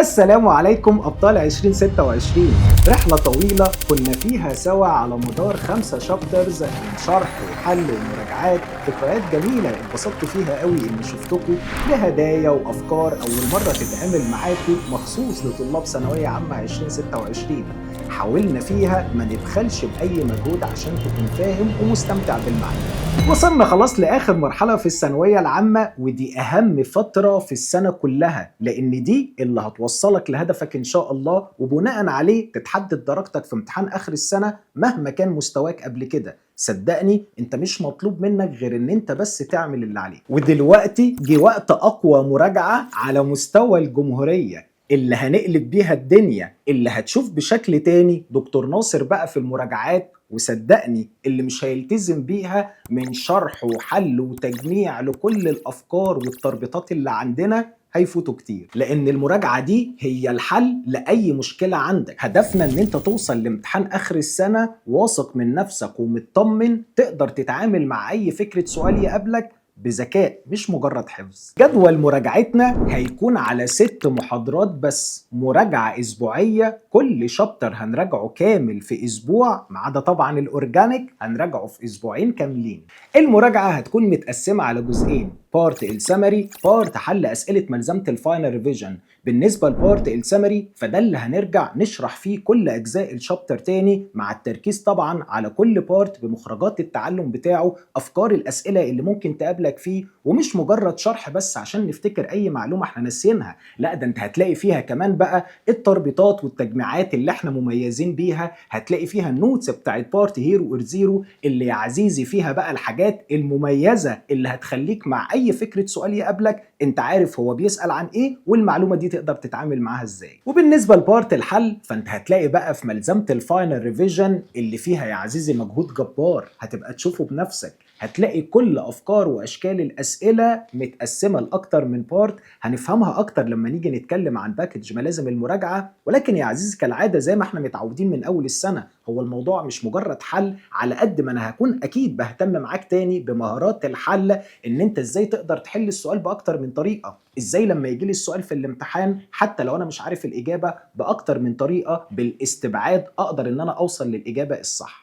السلام عليكم أبطال 2026. رحلة طويلة كنا فيها سوا على مدار 5 شابترز من شرح وحل ومراجعات، ذكريات جميلة اتبسطت فيها قوي إني شفتكم بهدايا وأفكار أول مرة تتعمل معاكم مخصوص لطلاب ثانوية عامة 2026. حاولنا فيها ما نبخلش بأي مجهود عشان تكون فاهم ومستمتع بالمعلومة. وصلنا خلاص لآخر مرحلة في الثانوية العامة، ودي أهم فترة في السنة كلها لأن دي اللي هتوصلك لهدفك إن شاء الله، وبناء عليه تتحدد درجتك في امتحان آخر السنة مهما كان مستواك قبل كده. صدقني انت مش مطلوب منك غير ان انت بس تعمل اللي عليك. ودلوقتي جه وقت اقوى مراجعة على مستوى الجمهورية اللي هنقلب بيها الدنيا، اللي هتشوف بشكل تاني دكتور ناصر بقى في المراجعات. وصدقني اللي مش هيلتزم بيها من شرح وحل وتجميع لكل الافكار والتربيطات اللي عندنا هيفوتوا كتير، لان المراجعة دي هي الحل لأي مشكلة عندك. هدفنا ان انت توصل لامتحان اخر السنة واثق من نفسك ومطمن تقدر تتعامل مع اي فكرة سؤال يقابلك بذكاء مش مجرد حفظ. جدول مراجعتنا هيكون على 6 محاضرات بس، مراجعة اسبوعية، كل شابتر هنراجعه كامل في اسبوع ما عدا طبعا الاورجانيك هنراجعه في اسبوعين كاملين. المراجعة هتكون متقسمة على جزئين، بارت السمري، بارت حل اسئلة ملزمة الفاينل ريفيجن. بالنسبة لبارت السمري فده اللي هنرجع نشرح فيه كل اجزاء الشابتر تاني، مع التركيز طبعا على كل بارت بمخرجات التعلم بتاعه، افكار الاسئلة اللي ممكن تقابلك فيه، ومش مجرد شرح بس عشان نفتكر اي معلومة احنا ناسيينها، لا ده انت هتلاقي فيها كمان بقى التربيطات والتجميعات اللي احنا مميزين بيها، هتلاقي فيها النوتس بتاعت بارت هيرو اور زيرو اللي يا عزيزي فيها بقى الحاجات المميزة اللي هتخليك مع اي فكرة سؤال يقابلك انت عارف هو بيسأل عن ايه والمعلومة دي تقدر تتعامل معاها ازاي. وبالنسبة لبارت الحل فانت هتلاقي بقى في ملزمة الفاينل ريفيجن اللي فيها يا عزيزي مجهود جبار هتبقى تشوفه بنفسك، هتلاقي كل افكار واشكال الاسئله متقسمه لاكتر من بارت، هنفهمها اكتر لما نيجي نتكلم عن باكج ملازم المراجعه. ولكن يا عزيزي كالعاده زي ما احنا متعودين من اول السنه، هو الموضوع مش مجرد حل، على قد ما انا هكون اكيد بهتم معاك تاني بمهارات الحل، ان انت ازاي تقدر تحل السؤال باكتر من طريقه، ازاي لما يجي لي السؤال في الامتحان حتى لو انا مش عارف الاجابه باكتر من طريقه بالاستبعاد اقدر ان انا اوصل للاجابه الصح.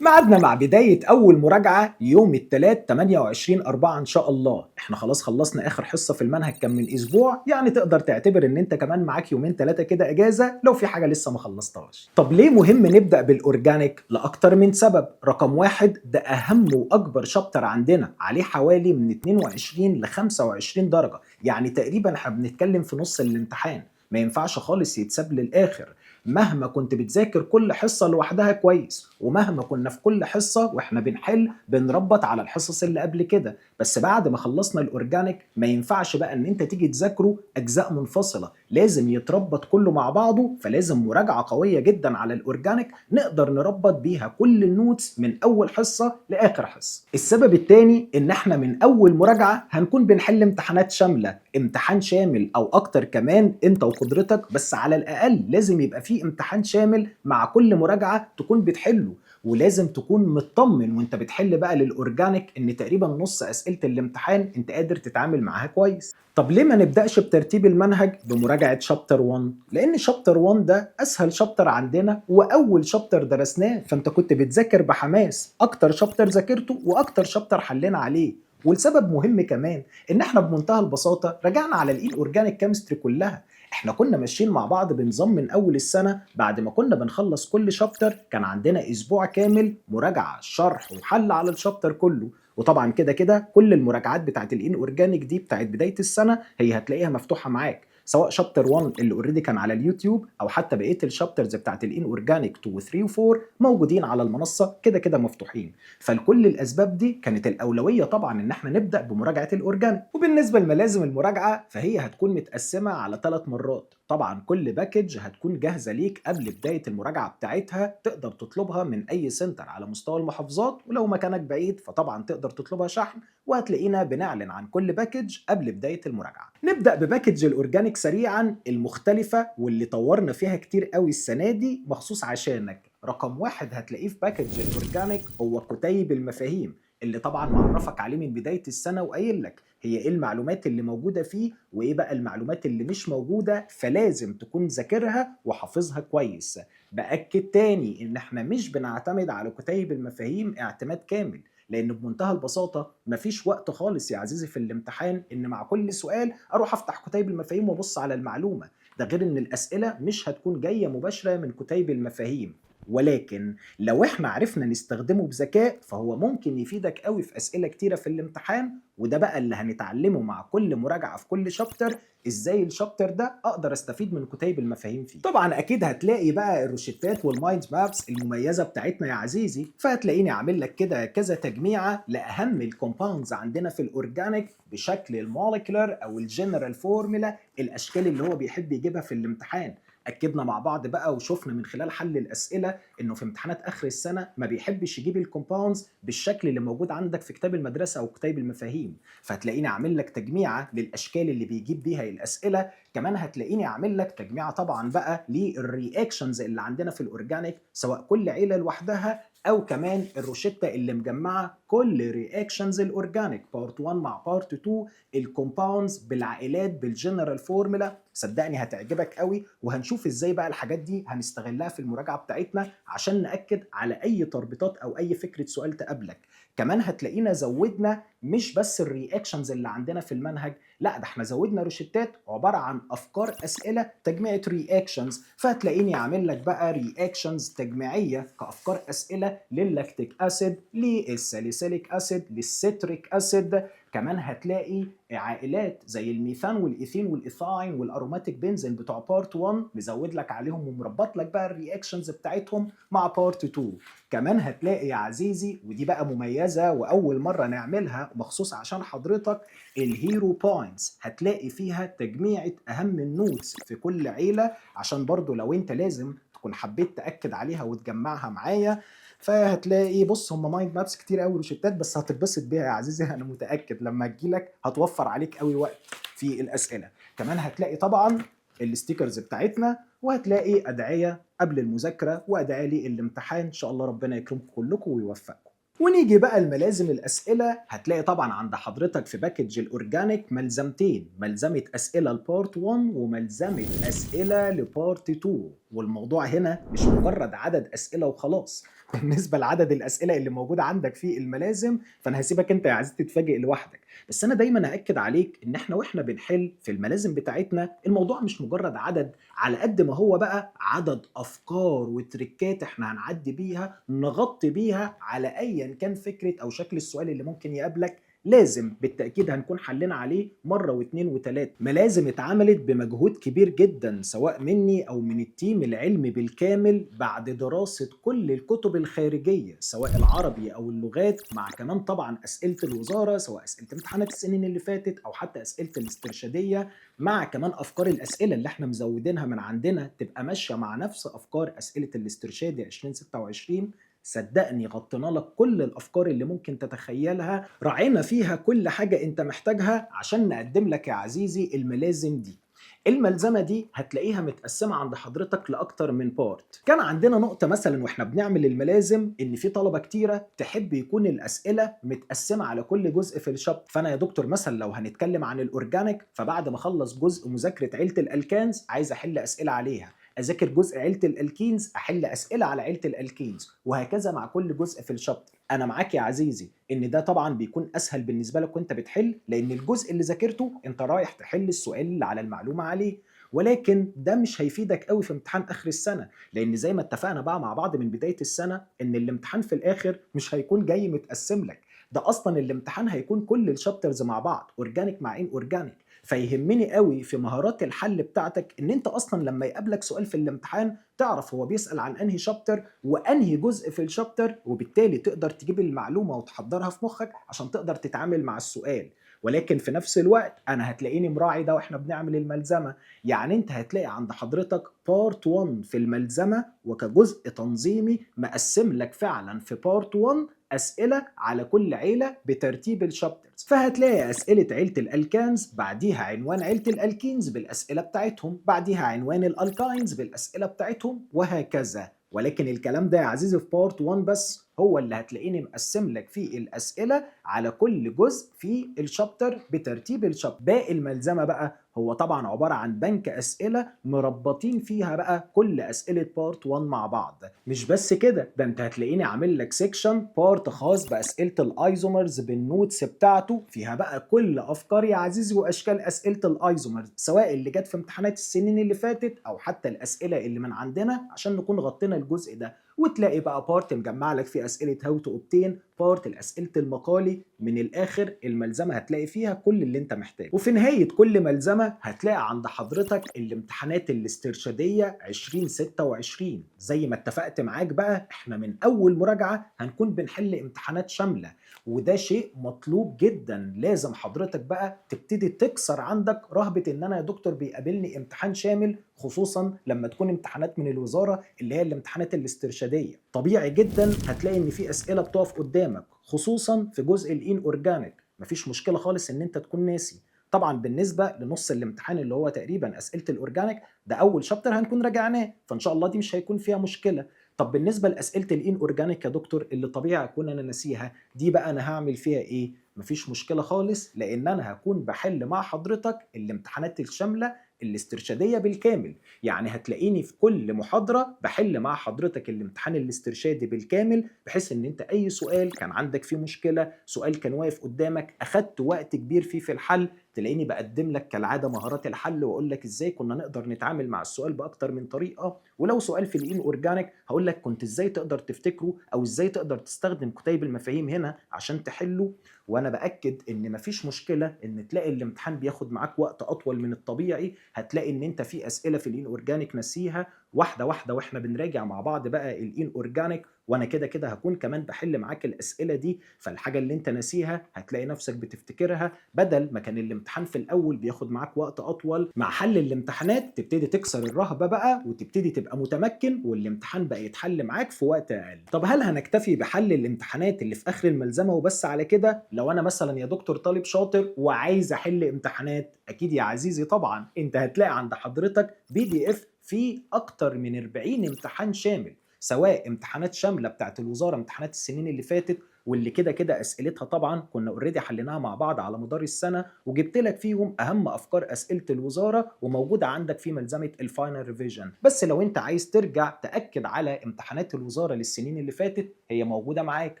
ميعادنا مع بداية أول مراجعة يوم الثلاث 28/4 إن شاء الله. إحنا خلاص خلصنا آخر حصة في المنهج كان من أسبوع، يعني تقدر تعتبر إن أنت كمان معاك يومين 3 كده إجازة لو في حاجة لسه ما خلصتهاش. طب ليه مهم نبدأ بالأورجانيك؟ لأكتر من سبب. رقم واحد، ده أهم وأكبر شابتر عندنا، عليه حوالي من 22 ل 25 درجة، يعني تقريبا إحنا بنتكلم في نص الامتحان، ما ينفعش خالص يتساب للآخر. مهما كنت بتذاكر كل حصة لوحدها كويس، ومهما كنا في كل حصة واحنا بنحل بنربط على الحصص اللي قبل كده، بس بعد ما خلصنا الاورجانيك ما ينفعش بقى ان انت تيجي تذاكره اجزاء منفصلة، لازم يتربط كله مع بعضه. فلازم مراجعة قوية جدا على الاورجانيك نقدر نربط بيها كل النوتس من اول حصة لاخر حصة. السبب التاني ان احنا من اول مراجعة هنكون بنحل امتحانات شاملة، امتحان شامل او اكتر كمان انت وقدرتك، بس على الاقل لازم يبقى فيه امتحان شامل مع كل مراجعة تكون بتحله. ولازم تكون مطمن وانت بتحل بقى للأورجانيك ان تقريبا نص أسئلة الامتحان انت قادر تتعامل معاها كويس. طب ليه ما نبدأش بترتيب المنهج بمراجعة شابتر 1؟ لأن شابتر 1 ده أسهل شابتر عندنا وأول شابتر درسناه، فأنت كنت بتذاكر بحماس، أكتر شابتر ذاكرته وأكتر شابتر حلينا عليه. والسبب مهم كمان ان احنا بمنتهى البساطه رجعنا على الان اورجانيك كيمستري كلها. احنا كنا ماشيين مع بعض بنظام من اول السنه، بعد ما كنا بنخلص كل شابتر كان عندنا اسبوع كامل مراجعه شرح وحل على الشابتر كله. وطبعا كده كده كل المراجعات بتاعت الان اورجانيك دي بتاعت بدايه السنه هي هتلاقيها مفتوحه معاك، سواء شابتر 1 اللي اوريدي كان على اليوتيوب او حتى بقيه الشابترز بتاعت الان اورجانيك 2 و 3 و 4 موجودين على المنصه كده كده مفتوحين. فلكل الاسباب دي كانت الاولويه طبعا ان احنا نبدا بمراجعه الاورجانيك. وبالنسبه لملازم المراجعه فهي هتكون متقسمه على 3 مرات، طبعا كل باكج هتكون جاهزه ليك قبل بدايه المراجعه بتاعتها، تقدر تطلبها من اي سنتر على مستوى المحافظات، ولو مكانك بعيد فطبعا تقدر تطلبها شحن، وهتلاقينا بنعلن عن كل باكج قبل بدايه المراجعه. نبدا بباكج الاورجانيك سريعا، المختلفه واللي طورنا فيها كتير قوي السنه دي مخصوص عشانك. رقم واحد هتلاقيه في باكج الاورجانيك هو كتيب المفاهيم، اللي طبعا معرفك عليه من بدايه السنه وقايل لك هي إيه المعلومات اللي موجودة فيه وإيه بقى المعلومات اللي مش موجودة، فلازم تكون ذاكرها وحافظها كويس. بأكد تاني إن إحنا مش بنعتمد على كتيب المفاهيم اعتماد كامل، لأن بمنتهى البساطة مفيش وقت خالص يا عزيزي في الامتحان إن مع كل سؤال أروح أفتح كتيب المفاهيم وأبص على المعلومة. ده غير إن الأسئلة مش هتكون جاية مباشرة من كتيب المفاهيم، ولكن لو احنا عرفنا نستخدمه بذكاء فهو ممكن يفيدك قوي في اسئله كتيره في الامتحان. وده بقى اللي هنتعلمه مع كل مراجعه في كل شابتر، ازاي الشابتر ده اقدر استفيد من كتيب المفاهيم فيه. طبعا اكيد هتلاقي بقى الروشتات والمايند مابس المميزه بتاعتنا يا عزيزي، فهتلاقيني عامل لك كده كذا تجميعه لاهم الكومباوندز عندنا في الاورجانيك بشكل المولكيولر او الجنرال فورمولا، الاشكال اللي هو بيحب يجيبها في الامتحان. اكدنا مع بعض بقى وشفنا من خلال حل الاسئله انه في امتحانات اخر السنه ما بيحبش يجيب الكومباوندز بالشكل اللي موجود عندك في كتاب المدرسه او كتاب المفاهيم، فهتلاقيني عامل لك تجميعه للاشكال اللي بيجيب بيها الاسئله. كمان هتلاقيني عامل لك تجميعه طبعا بقى للرياكشنز اللي عندنا في الاورجانيك، سواء كل عيله لوحدها او كمان الروشته اللي مجمعه كل رياكشنز الاورجانيك بارت 1 مع بارت 2، الكومباوندز بالعائلات بالجنرال فورمولا. صدقني هتعجبك قوي، وهنشوف ازاي بقى الحاجات دي هنستغلها في المراجعه بتاعتنا عشان ناكد على اي تربيطات او اي فكره سؤال تقابلك. كمان هتلاقينا زودنا مش بس الرياكشنز اللي عندنا في المنهج، لا ده احنا زودنا روشتات عباره عن افكار اسئله تجميعه رياكشنز، فهتلاقيني عامل لك بقى رياكشنز تجميعيه كافكار اسئله لللاكتيك اسيد، للساليسيليك اسيد، للسيتريك اسيد. كمان هتلاقي عائلات زي الميثان والايثين والايثاين والاروماتيك بنزين بتوع بارت 1 مزود لك عليهم ومربط لك بقى الرياكشنز بتاعتهم مع بارت 2. كمان هتلاقي يا عزيزي، ودي بقى مميزه واول مره نعملها مخصوص عشان حضرتك، الهيرو بوينتس. هتلاقي فيها تجميعه اهم النوتس في كل عيله، عشان برضو لو انت لازم تكون حبيت تاكد عليها وتجمعها معايا. فهتلاقي بص هم مايند مابس كتير قوي روشتات، بس هتتبسط بيها يا عزيزي، انا متاكد لما تجيلك هتوفر عليك قوي وقت في الاسئله. كمان هتلاقي طبعا الستيكرز بتاعتنا، وهتلاقي ادعيه قبل المذاكره وادعيه للامتحان. ان شاء الله ربنا يكرمكم كلكم ويوفقكم. ونيجي بقى لملازم الاسئله، هتلاقي طبعا عند حضرتك في باكج الاورجانيك ملزمتين، ملزمه اسئله لبارت 1 وملزمه اسئله لبارت 2. والموضوع هنا مش مجرد عدد اسئله وخلاص. بالنسبه لعدد الاسئله اللي موجوده عندك في الملازم فانا هسيبك انت يا عزيزي تتفاجئ لوحدك، بس انا دايما هاكد عليك ان احنا واحنا بنحل في الملازم بتاعتنا الموضوع مش مجرد عدد، على قد ما هو بقى عدد افكار وتريكات احنا هنعدي بيها نغطي بيها على ايا كان فكره او شكل السؤال اللي ممكن يقابلك. لازم بالتأكيد هنكون حلنا عليه مرة واثنين وثلاثة. ملازم اتعملت بمجهود كبير جدا سواء مني أو من التيم العلمي بالكامل بعد دراسة كل الكتب الخارجية سواء العربي أو اللغات، مع كمان طبعا أسئلة الوزارة سواء أسئلة امتحانات السنين اللي فاتت أو حتى أسئلة الاسترشادية، مع كمان أفكار الأسئلة اللي احنا مزودينها من عندنا تبقى ماشية مع نفس أفكار أسئلة الاسترشادي 2026. صدقني غطينا لك كل الافكار اللي ممكن تتخيلها، راعينا فيها كل حاجه انت محتاجها عشان نقدم لك يا عزيزي الملازم دي. الملزمه دي هتلاقيها متقسمه عند حضرتك لاكتر من بارت. كان عندنا نقطه مثلا واحنا بنعمل الملازم ان في طلبه كتيره تحب يكون الاسئله متقسمه على كل جزء في الشابتر. فانا يا دكتور مثلا لو هنتكلم عن الاورجانيك، فبعد ما اخلص جزء مذاكره عيله الالكانز عايز احل اسئله عليها، اذاكر جزء عيله الالكينز احل اسئله على عيله الالكينز، وهكذا مع كل جزء في الشابتر. انا معاك يا عزيزي ان ده طبعا بيكون اسهل بالنسبه لك وانت بتحل، لان الجزء اللي ذاكرته انت رايح تحل السؤال اللي على المعلومه عليه. ولكن ده مش هيفيدك قوي في امتحان اخر السنه، لان زي ما اتفقنا بقى مع بعض من بدايه السنه ان الامتحان في الاخر مش هيكون جاي متقسم لك، ده اصلا الامتحان هيكون كل الشابترز مع بعض اورجانيك مع ان اورجانيك. فيهمني قوي في مهارات الحل بتاعتك ان انت اصلا لما يقابلك سؤال في الامتحان تعرف هو بيسأل عن انهي شابتر وانهي جزء في الشابتر، وبالتالي تقدر تجيب المعلومة وتحضرها في مخك عشان تقدر تتعامل مع السؤال. ولكن في نفس الوقت انا هتلاقيني مراعي ده واحنا بنعمل الملزمة. يعني انت هتلاقي عند حضرتك بارت 1 في الملزمة وكجزء تنظيمي مقسم لك فعلا في بارت 1 أسئلة على كل عيلة بترتيب الشابترز. فهتلاقي أسئلة عيلة الألكانز، بعديها عنوان عيلة الألكينز بالأسئلة بتاعتهم، بعديها عنوان الألكاينز بالأسئلة بتاعتهم، وهكذا. ولكن الكلام ده يا عزيزي في بارت 1 بس، هو اللي هتلاقيني مقسم لك فيه الأسئلة على كل جزء في الشابتر بترتيب الشابتر. باقي الملزمة بقى هو طبعا عبارة عن بنك أسئلة مربطين فيها بقى كل أسئلة بارت 1 مع بعض. مش بس كده، ده انت هتلاقيني عامل لك سيكشن بارت خاص بأسئلة الايزومرز بالنوتس بتاعته، فيها بقى كل أفكار يا عزيزي وأشكال أسئلة الايزومرز، سواء اللي جت في امتحانات السنين اللي فاتت أو حتى الأسئلة اللي من عندنا، عشان نكون غطينا الجزء ده. وتلاقي بقى بارت مجمع لك فيه اسئله هاو تو اوبتين، بارت الاسئله المقالي. من الاخر الملزمه هتلاقي فيها كل اللي انت محتاجه. وفي نهايه كل ملزمه هتلاقي عند حضرتك الامتحانات الاسترشاديه 2026. زي ما اتفقت معاك بقى، احنا من اول مراجعه هنكون بنحل امتحانات شامله، وده شيء مطلوب جدا. لازم حضرتك بقى تبتدي تكسر عندك رهبه ان انا يا دكتور بيقابلني امتحان شامل، خصوصا لما تكون امتحانات من الوزاره اللي هي الامتحانات الاسترشاديه. طبيعي جدا هتلاقي ان في اسئله بتقف قدامك، خصوصا في جزء الان اورجانيك. مفيش مشكله خالص ان انت تكون ناسي. طبعا بالنسبه لنص الامتحان اللي هو تقريبا اسئله الاورجانيك، ده اول شابتر هنكون راجعناه، فان شاء الله دي مش هيكون فيها مشكله. طب بالنسبه لاسئله الان اورجانيك يا دكتور اللي طبيعي اكون انا ناسيها، دي بقى انا هعمل فيها ايه؟ مفيش مشكله خالص، لان انا هكون بحل مع حضرتك الامتحانات الشامله الاسترشاديه بالكامل. يعني هتلاقيني في كل محاضره بحل مع حضرتك الامتحان الاسترشادي بالكامل، بحيث ان انت اي سؤال كان عندك فيه مشكله، سؤال كان واقف قدامك اخدت وقت كبير فيه في الحل، تلاقيني بقدم لك كالعاده مهارات الحل، واقول لك ازاي كنا نقدر نتعامل مع السؤال باكتر من طريقه. ولو سؤال في الان اورجانيك هقول لك كنت ازاي تقدر تفتكره، او ازاي تقدر تستخدم كتيب المفاهيم هنا عشان تحله. وانا باكد ان مفيش مشكله ان تلاقي الامتحان بياخد معاك وقت اطول من الطبيعي. هتلاقي ان انت في اسئله في الان اورجانيك نسيها، واحده واحده واحنا بنراجع مع بعض بقى الان اورجانيك، وانا كده كده هكون كمان بحل معاك الاسئله دي. فالحاجه اللي انت ناسيها هتلاقي نفسك بتفتكرها، بدل ما كان الامتحان في الاول بياخد معاك وقت اطول. مع حل الامتحانات تبتدي تكسر الرهبه بقى، وتبتدي تبقى متمكن، والامتحان بقى يتحل معاك في وقت اقل. طب هل هنكتفي بحل الامتحانات اللي في اخر الملزمه وبس على كده؟ لو انا مثلا يا دكتور طالب شاطر وعايز احل امتحانات، اكيد يا عزيزي طبعا انت هتلاقي عند حضرتك PDF فيه اكتر من 40 امتحان شامل، سواء امتحانات شامله بتاعت الوزاره، امتحانات السنين اللي فاتت، واللي كده كده اسئلتها طبعا كنا اوريدي حليناها مع بعض على مدار السنه، وجبت لك فيهم اهم افكار اسئله الوزاره، وموجوده عندك في ملزمه الفاينل ريفيجن. بس لو انت عايز ترجع تاكد على امتحانات الوزاره للسنين اللي فاتت، هي موجوده معاك.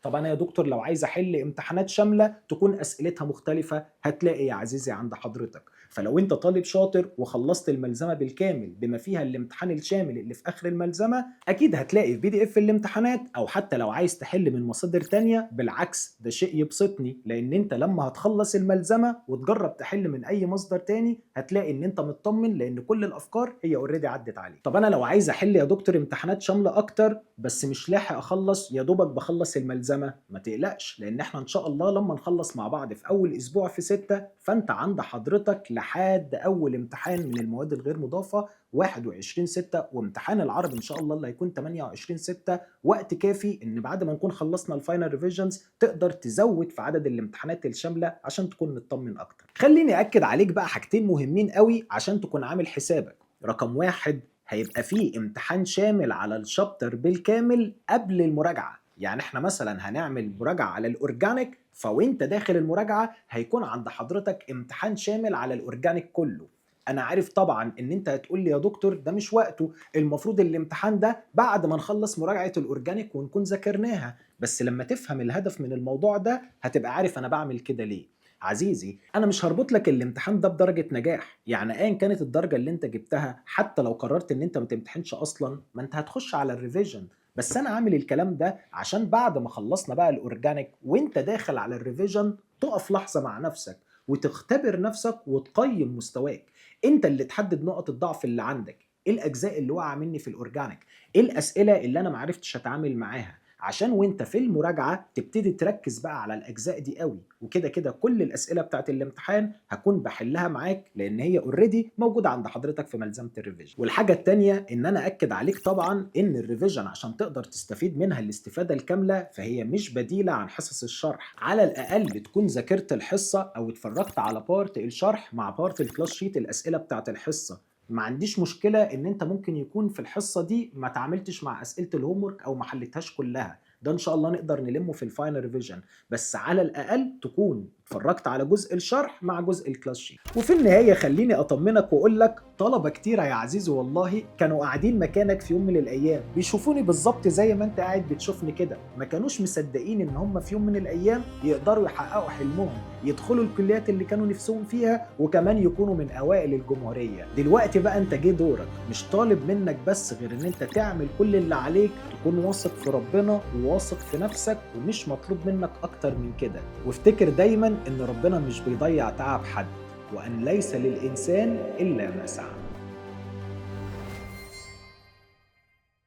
طب انا يا دكتور لو عايز احل امتحانات شامله تكون اسئلتها مختلفه، هتلاقي يا عزيزي عند حضرتك. فلو انت طالب شاطر وخلصت الملزمه بالكامل بما فيها الامتحان الشامل اللي في اخر الملزمه، اكيد هتلاقي في PDF الامتحانات، او حتى لو عايز تحل من مصادر تانية، بالعكس ده شيء يبسطني، لان انت لما هتخلص الملزمه وتجرب تحل من اي مصدر تاني هتلاقي ان انت مطمن، لان كل الافكار هي اوريدي عدت عليك. طب انا لو عايز احل يا دكتور امتحانات شامله اكتر بس مش لاحق اخلص، يا دوبك بخلص الملزمه، ما تقلقش، لان احنا ان شاء الله لما نخلص مع بعض في اول اسبوع في 6، فانت عند حضرتك لحد اول امتحان من المواد الغير مضافه 21/6، وامتحان العربي ان شاء الله اللي هيكون 28/6، وقت كافي ان بعد ما نكون خلصنا الفاينل ريفيجنز تقدر تزود في عدد الامتحانات الشامله عشان تكون مطمن اكتر. خليني اكد عليك بقى حاجتين مهمين قوي عشان تكون عامل حسابك. رقم واحد، هيبقى فيه امتحان شامل على الشابتر بالكامل قبل المراجعه. يعني احنا مثلا هنعمل مراجعه على الاورجانيك، فوانت داخل المراجعه هيكون عند حضرتك امتحان شامل على الاورجانيك كله. انا عارف طبعا ان انت هتقول لي يا دكتور ده مش وقته، المفروض الامتحان ده بعد ما نخلص مراجعه الاورجانيك ونكون ذاكرناها. بس لما تفهم الهدف من الموضوع ده هتبقى عارف انا بعمل كده ليه. عزيزي انا مش هربط لك الامتحان ده بدرجه نجاح، يعني ايا كانت الدرجه اللي انت جبتها، حتى لو قررت ان انت ما تمتحنش اصلا، ما انت هتخش على الريفيجن. بس انا عامل الكلام ده عشان بعد ما خلصنا بقى الاورجانيك وانت داخل على الريفيجن، تقف لحظه مع نفسك وتختبر نفسك وتقيم مستواك. انت اللي تحدد نقط الضعف اللي عندك، ايه الاجزاء اللي واقعه مني في الاورجانيك، ايه الاسئله اللي انا معرفتش اتعامل معاها، عشان وانت في المراجعه تبتدي تركز بقى على الاجزاء دي قوي. وكده كده كل الاسئله بتاعت الامتحان هكون بحلها معاك، لان هي اوريدي موجوده عند حضرتك في ملزمه الريفيجن. والحاجه الثانيه ان انا اكد عليك طبعا ان الريفيجن عشان تقدر تستفيد منها الاستفاده الكامله، فهي مش بديله عن حصص الشرح. على الاقل تكون ذاكرت الحصه او اتفرجت على بارت الشرح مع بارت الكلاس شيت الاسئله بتاعت الحصه، ما عنديش مشكلة إن أنت ممكن يكون في الحصة دي ما اتعاملتش مع أسئلة الhomework أو ما حليتهاش كلها، ده إن شاء الله نقدر نلمه في الfinal revision، بس على الأقل تكون اتفرجت على جزء الشرح مع جزء الclass sheet. وفي النهاية خلّيني أطمنك وأقول لك طلبة كتيرة يا عزيزي والله كانوا قاعدين مكانك في يوم من الأيام، بيشوفوني بالضبط زي ما أنت قاعد بتشوفني كده، ما كانوش مصدقين إن هم في يوم من الأيام يقدروا يحققوا حلمهم، يدخلوا الكليات اللي كانوا نفسهم فيها وكمان يكونوا من أوائل الجمهورية. دلوقتي بقى أنت جه دورك، مش طالب منك بس غير إن أنت تعمل كل اللي عليك، تكون واثق في ربنا وواثق في نفسك ومش مطلوب منك أكتر من كده. وافتكر دايماً إن ربنا مش بيضيع تعب حد، وأن ليس للإنسان إلا ما سعى.